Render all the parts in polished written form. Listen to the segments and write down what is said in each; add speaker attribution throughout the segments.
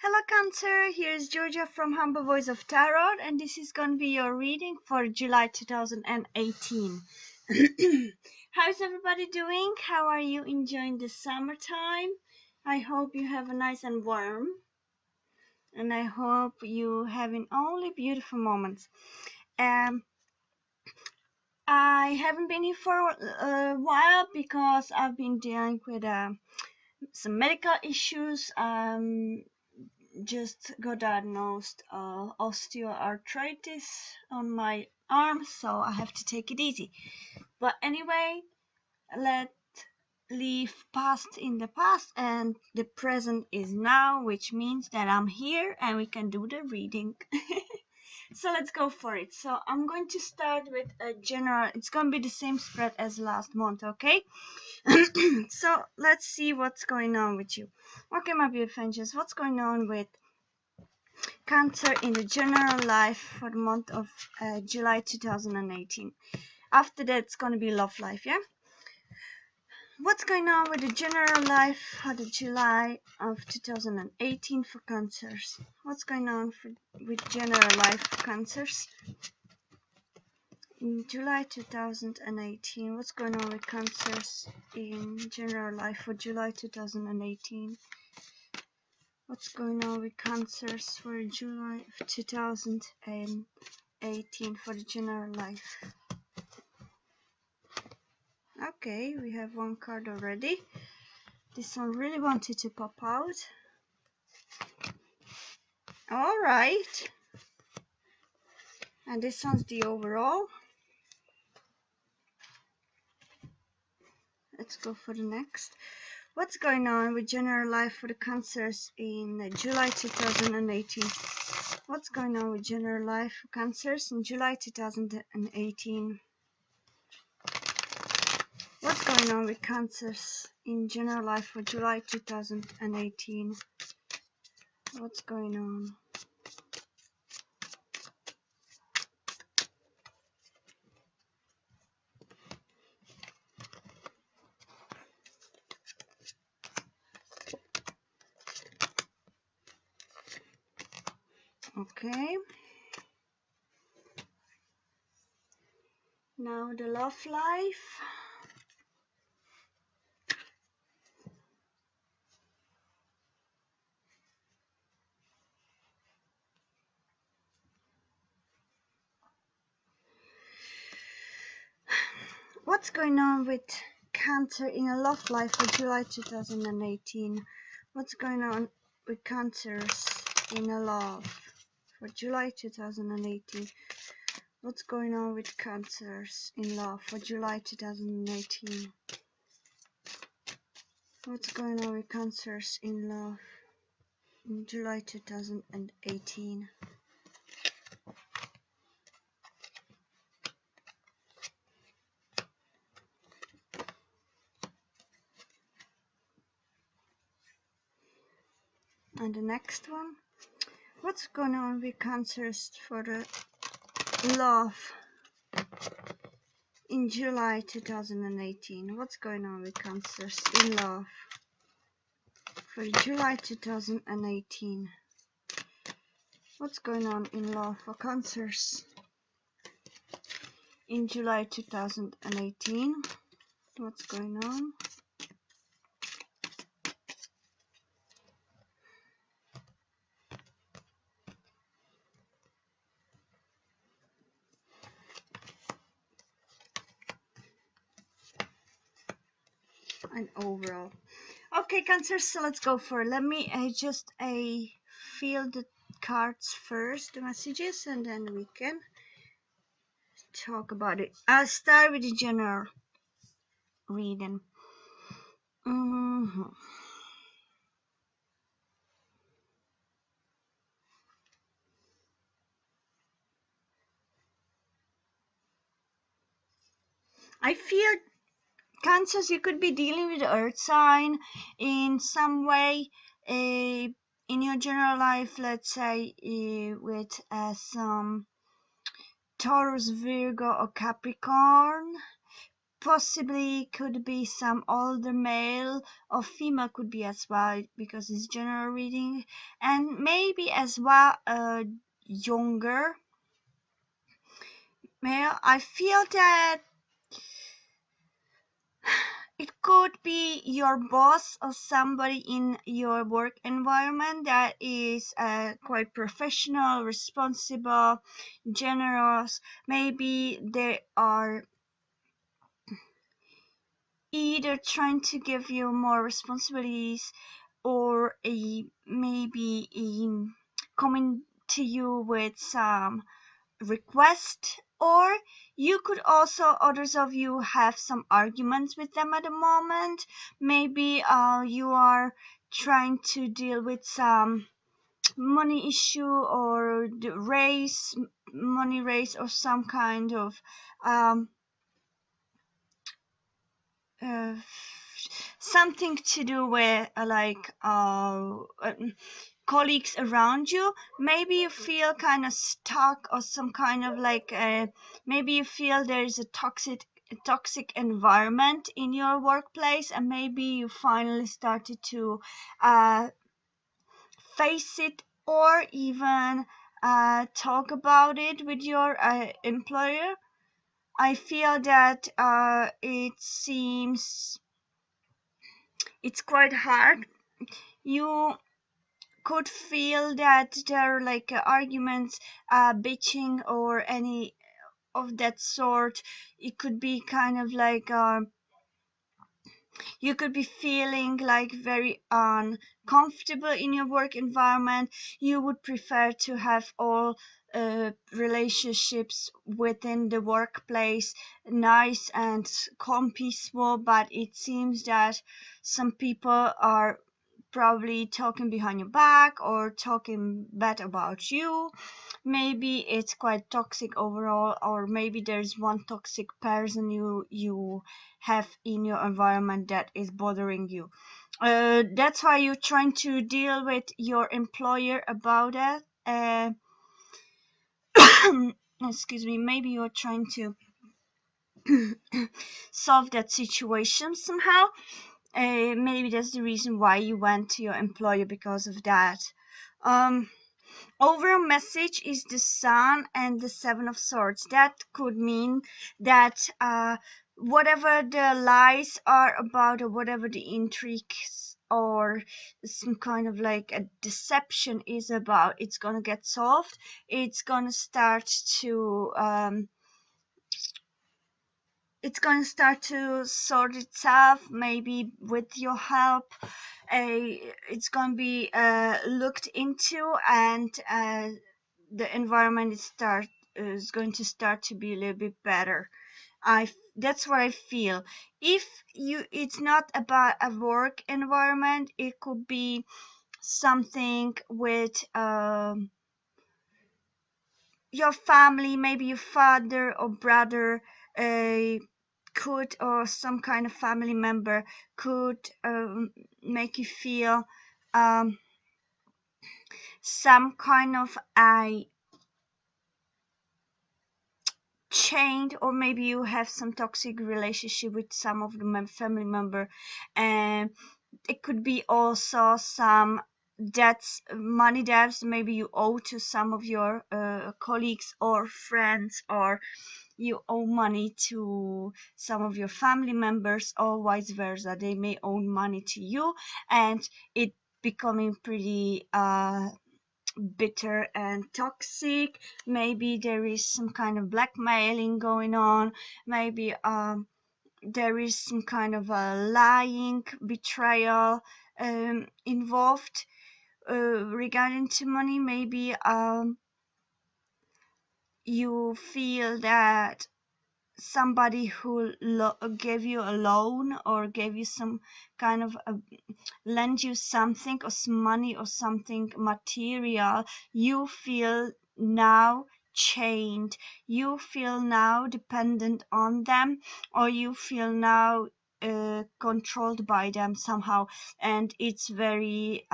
Speaker 1: Hello Cancer, here's Georgia from Humble Voice of Tarot, and this is going to be your reading for July 2018. How's everybody doing? How are you enjoying the summertime? I hope you have a nice and warm, and I hope you having only beautiful moments. I haven't been here for a while because I've been dealing with some medical issues. Just got diagnosed osteoarthritis on my arm, so I have to take it easy. But anyway, let's leave past in the past, and the present is now, which means that I'm here and we can do the reading. So let's go for it. So I'm going to start with a general. It's going to be the same spread as last month, okay? So let's see what's going on with you. Okay, my beautiful angels, what's going on with Cancer in the general life for the month of July 2018. After that, it's going to be love life, yeah? What's going on with the general life for the July of 2018 for Cancers? What's going on with general life for Cancers in July 2018? What's going on with Cancers in general life for July 2018? What's going on with Cancers for July of 2018 for the general life? Okay, we have one card already. This one really wanted to pop out. Alright. And this one's the overall. Let's go for the next. What's going on with general life for the Cancers in July 2018? What's going on with general life for Cancers in July 2018? What's going on with Cancers in general life for July 2018? What's going on? Okay. Now the love life. What's going on with Cancer in a love life for July 2018? What's going on with Cancers in a love for July 2018? What's going on with Cancers in love for July 2018? What's going on with Cancers in love in July 2018? And the next one, what's going on with Cancers for the love in July 2018? What's going on with Cancers in love for July 2018? What's going on in love for Cancers in July 2018? What's going on? And overall. Okay, Cancer, so let's go for it. Let me just feel the cards first, the messages, and then we can talk about it. I'll start with the general reading. I feel, Cancers, you could be dealing with the earth sign in some way in your general life, let's say with some Taurus, Virgo or Capricorn. possibly could be some older male or female, could be as well because it's general reading, and maybe as well a younger male. I feel that it could be your boss or somebody in your work environment that is quite professional, responsible, generous. Maybe they are either trying to give you more responsibilities or maybe coming to you with some request, or you could also, others of you have some arguments with them at the moment. Maybe you are trying to deal with some money issue or the raise money raise or some kind of um, uh, something to do with colleagues around you. Maybe you feel kind of stuck or some kind of maybe you feel there's a toxic environment in your workplace, and maybe you finally started to uh, face it, or even talk about it with your employer. I feel that it seems it's quite hard. You could feel that there are arguments, bitching, or any of that sort. It could be kind of you could be feeling like very uncomfortable in your work environment. You would prefer to have all relationships within the workplace nice and calm, peaceful, but it seems that some people are probably talking behind your back or talking bad about you. Maybe it's quite toxic overall, or maybe there's one toxic person you have in your environment that is bothering you. That's why you're trying to deal with your employer about that. Excuse me. Maybe you're trying to solve that situation somehow. Maybe that's the reason why you went to your employer, because of that. Overall message is the Sun and the Seven of Swords. That could mean that whatever the lies are about, or whatever the intrigues or some kind of a deception is about, it's gonna get solved. It's gonna start to sort itself, maybe with your help. It's going to be looked into, and the environment is going to start to be a little bit better. That's what I feel. If it's not about a work environment, it could be something with your family, maybe your father or brother, could, or some kind of family member could make you feel some kind of a chained, or maybe you have some toxic relationship with some of the family member, and it could be also some money debts maybe you owe to some of your colleagues or friends, or you owe money to some of your family members, or vice versa. They may owe money to you, and it becoming pretty bitter and toxic. Maybe there is some kind of blackmailing going on. Maybe there is some kind of a lying, betrayal involved regarding to money. Maybe you feel that somebody who gave you a loan, or gave you some kind of lend you something, or some money or something material, you feel now chained, you feel now dependent on them, or you feel now controlled by them somehow, and it's very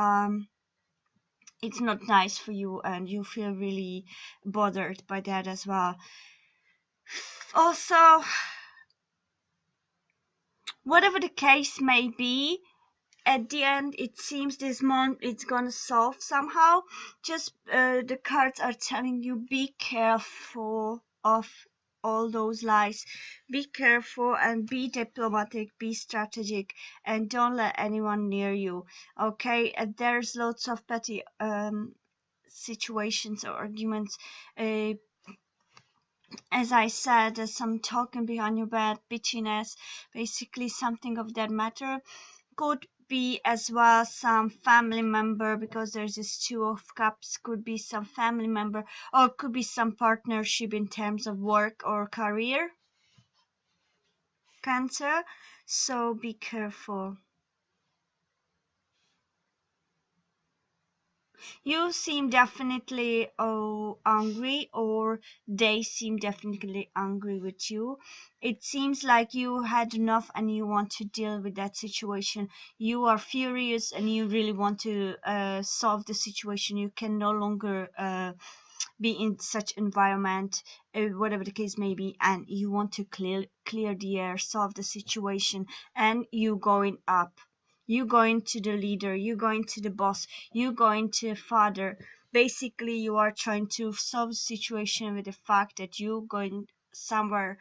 Speaker 1: it's not nice for you, and you feel really bothered by that as well. Also, Whatever the case may be, at the end it seems this month it's gonna solve somehow. Just the cards are telling you be careful of all those lies. Be careful and be diplomatic, be strategic, and don't let anyone near you. Okay, and there's lots of petty situations or arguments. uh, as I said, there's some talking behind your back, bitchiness, basically something of that matter. Could be as well some family member, because there's this two of cups. Could be some family member, or could be some partnership in terms of work or career. Cancer, so be careful. You seem definitely angry, or they seem definitely angry with you. It seems like you had enough and you want to deal with that situation. You are furious and you really want to solve the situation. You can no longer be in such environment, whatever the case may be, and you want to clear the air, solve the situation, and you going up. You going to the leader, you going to the boss, you going to father. Basically, you are trying to solve the situation with the fact that you going somewhere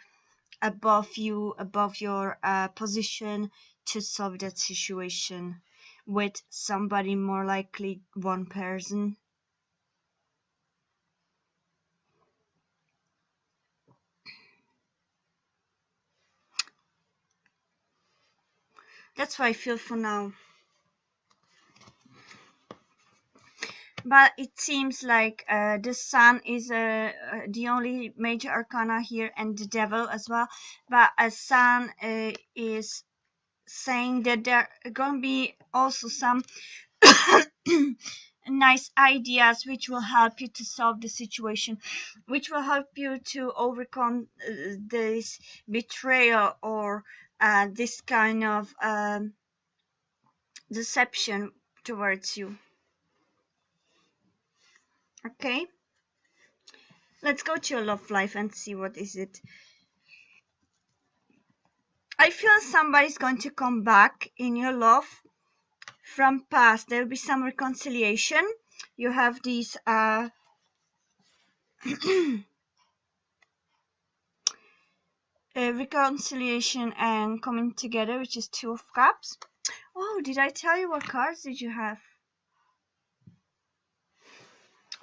Speaker 1: above you, above your position, to solve that situation with somebody, more likely one person. That's what I feel for now. But it seems like the sun is the only major arcana here, and the devil as well. But a sun is saying that there are going to be also some nice ideas which will help you to solve the situation, which will help you to overcome this betrayal, or this kind of deception towards you. Okay, let's go to your love life and see what is it. I feel somebody's going to come back in your love from past. There will be some reconciliation. You have these reconciliation and coming together, which is two of cups. Oh, did I tell you what cards did you have?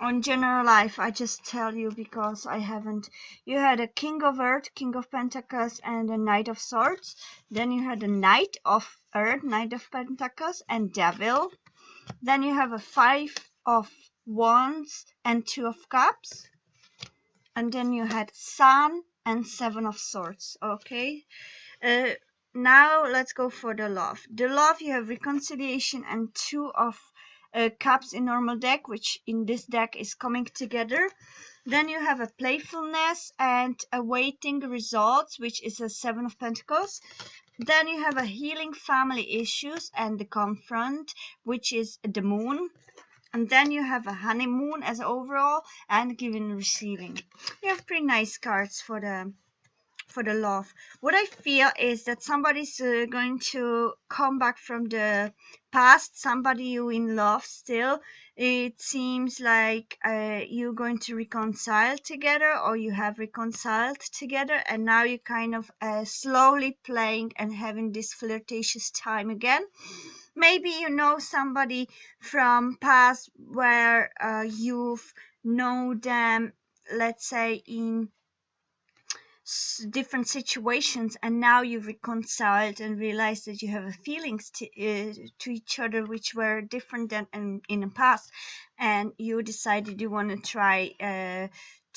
Speaker 1: On general life, I just tell you because I haven't. You had a king of earth, king of pentacles, and a knight of swords. Then you had a knight of earth, knight of pentacles, and devil. Then you have a five of wands and two of cups. And then you had sun and seven of swords. Okay. Uh, Now let's go for the love. The love, you have reconciliation and two of cups in normal deck, which in this deck is coming together. Then you have a playfulness and awaiting results, which is a seven of pentacles. Then you have a healing family issues and the confront, which is the moon. And then you have a honeymoon as overall, and giving and receiving. You have pretty nice cards for the love. What I feel is that somebody's going to come back from the past, somebody you in love still. It seems like you're going to reconcile together, or you have reconciled together, and now you're kind of slowly playing and having this flirtatious time again. Maybe you know somebody from past where you've known them, let's say in different situations, and now you've reconciled and realized that you have feelings to each other which were different than in the past, and you decided you want to try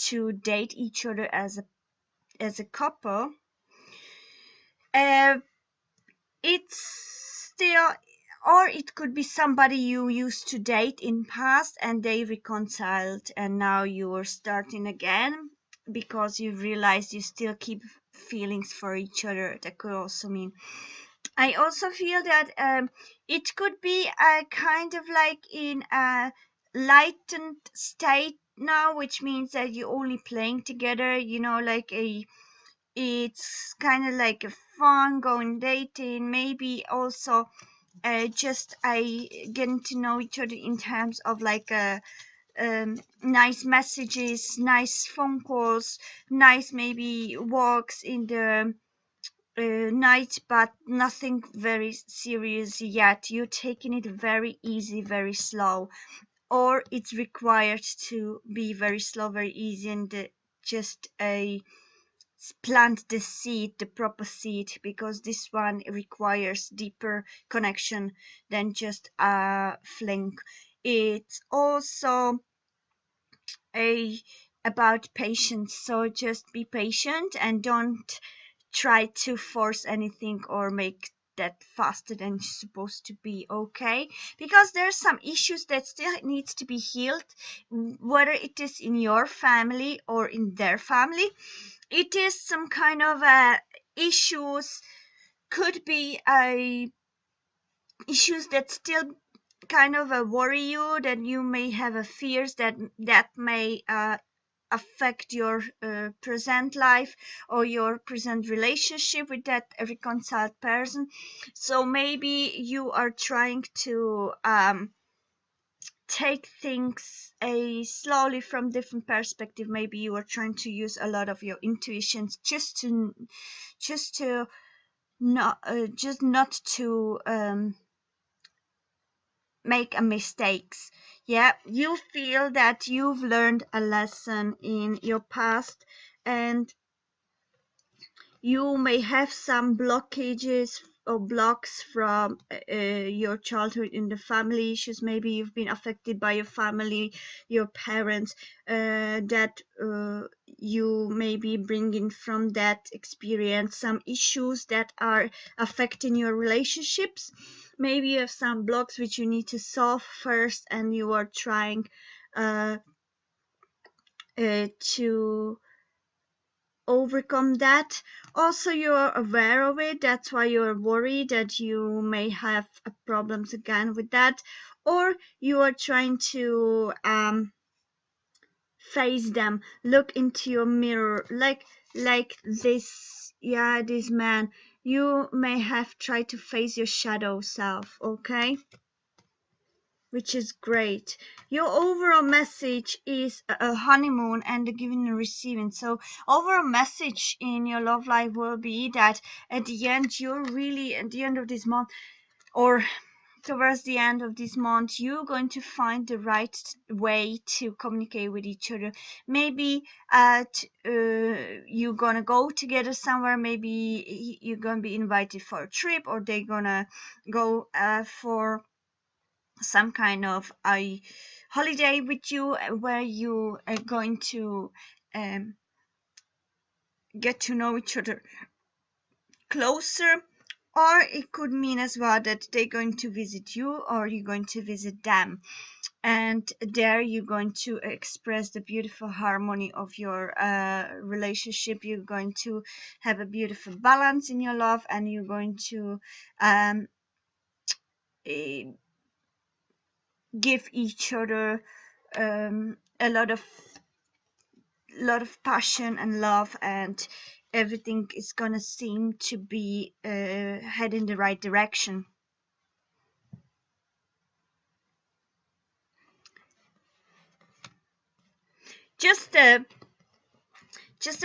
Speaker 1: to date each other as a couple. uh, it's still, or it could be somebody you used to date in past and they reconciled, and now you're starting again because you realized you still keep feelings for each other. That could also mean, I also feel that it could be a kind of like in a lightened state now, which means that you're only playing together, like it's kind of like a fun, going dating, maybe also just getting to know each other in terms of like nice messages, nice phone calls, nice maybe walks in the night, but nothing very serious yet. You're taking it very easy, very slow, or it's required to be very slow, very easy, and just a plant the seed, the proper seed, because this one requires deeper connection than just a fling. It's also a about patience, so just be patient and don't try to force anything or make that faster than it's supposed to be, okay? Because there's some issues that still needs to be healed, whether it is in your family or in their family. It is some kind of issues, could be a issues that still kind of worry you, that you may have a fears that may affect your present life or your present relationship with that reconciled person. So maybe you are trying to take things slowly from different perspective. Maybe you are trying to use a lot of your intuitions just to not to make a mistakes. Yeah, you feel that you've learned a lesson in your past, and you may have some blockages or blocks from your childhood in the family issues. Maybe you've been affected by your family, your parents, that you may be bringing from that experience some issues that are affecting your relationships. Maybe you have some blocks which you need to solve first, and you are trying to overcome that. Also, you're aware of it, that's why you're worried that you may have problems again with that, or you are trying to face them, look into your mirror, like this, yeah, this man. You may have tried to face your shadow self, okay, which is great. Your overall message is a honeymoon and the giving and receiving. So overall message in your love life will be that at the end, you're really at the end of this month, or towards the end of this month, you're going to find the right way to communicate with each other. Maybe you're gonna go together somewhere. Maybe you're gonna be invited for a trip, or they're gonna go for some kind of a holiday with you, where you are going to um, get to know each other closer. Or it could mean as well that they're going to visit you, or you're going to visit them, and there you're going to express the beautiful harmony of your relationship. You're going to have a beautiful balance in your love, and you're going to eh, give each other a lot of passion and love, and everything is gonna seem to be head in the right direction. Just the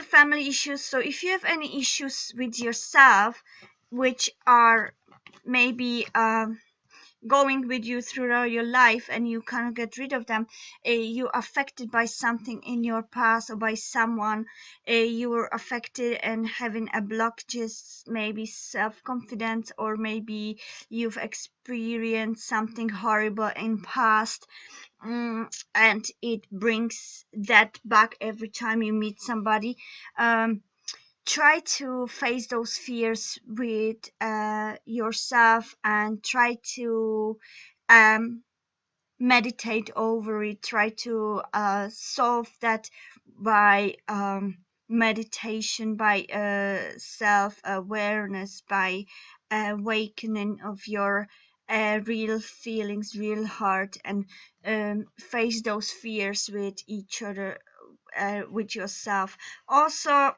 Speaker 1: family issues. So if you have any issues with yourself which are maybe going with you throughout your life, and you can't get rid of them, you're affected by something in your past or by someone, you were affected and having a block, just maybe self-confidence, or maybe you've experienced something horrible in past, and it brings that back every time you meet somebody. Try to face those fears with yourself, and try to um, meditate over it. Try to solve that by meditation, by self-awareness, by awakening of your real feelings, real heart, and face those fears with each other, with yourself. Also,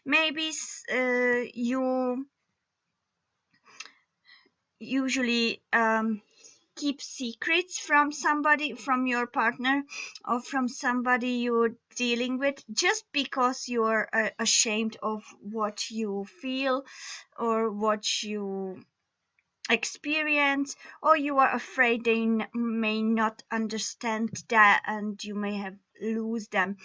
Speaker 1: maybe you usually keep secrets from somebody, from your partner, or from somebody you're dealing with, just because you're ashamed of what you feel or what you experience, or you are afraid they may not understand that and you may have lose them.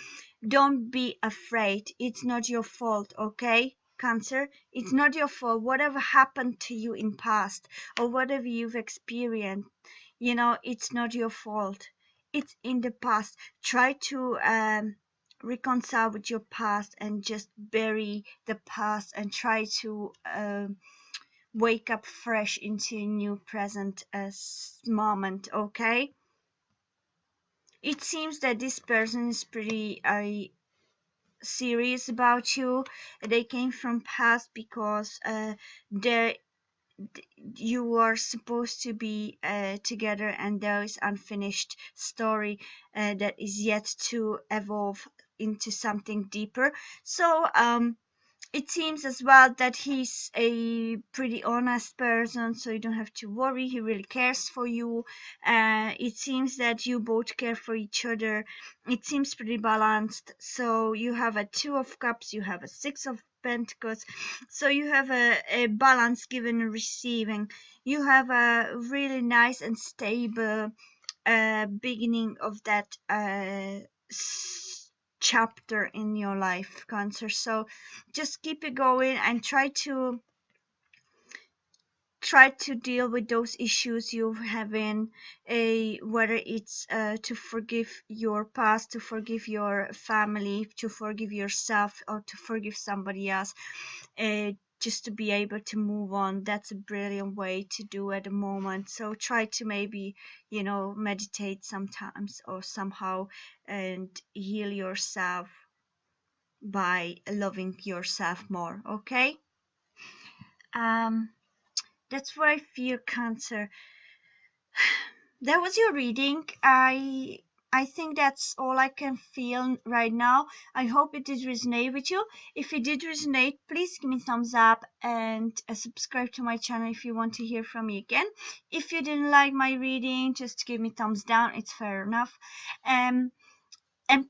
Speaker 1: Don't be afraid. It's not your fault, okay, Cancer? It's not your fault. Whatever happened to you in past, or whatever you've experienced, it's not your fault. It's in the past. Try to reconcile with your past and just bury the past and try to wake up fresh into a new present moment, okay? It seems that this person is pretty serious about you. They came from past because they you are supposed to be together, and there is unfinished story that is yet to evolve into something deeper. So it seems as well that he's a pretty honest person, so you don't have to worry. He really cares for you. It seems that you both care for each other. It seems pretty balanced. So you have a Two of Cups, you have a Six of Pentacles. So you have a balance, giving and receiving. You have a really nice and stable beginning of that chapter in your life, Cancer. So just keep it going and try to deal with those issues you're having, whether it's to forgive your past, to forgive your family, to forgive yourself, or to forgive somebody else, just to be able to move on. That's a brilliant way to do at the moment. So try to maybe meditate sometimes or somehow and heal yourself by loving yourself more, okay? um that's what I feel, Cancer. That was your reading. I think that's all I can feel right now. I hope it did resonate with you. If it did resonate, please give me a thumbs up and subscribe to my channel if you want to hear from me again. If you didn't like my reading, just give me thumbs down. It's fair enough. And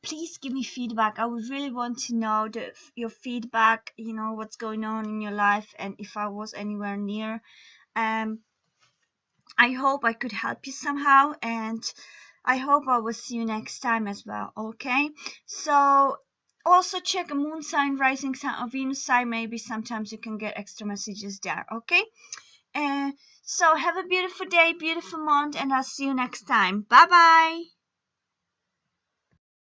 Speaker 1: please give me feedback. I would really want to know your feedback, what's going on in your life, and if I was anywhere near. um I hope I could help you somehow, and I hope I will see you next time as well, okay? So also check a moon sign, rising sign, or Venus sign. Maybe sometimes you can get extra messages there, okay? And so have a beautiful day, beautiful month, and I'll see you next time. Bye bye.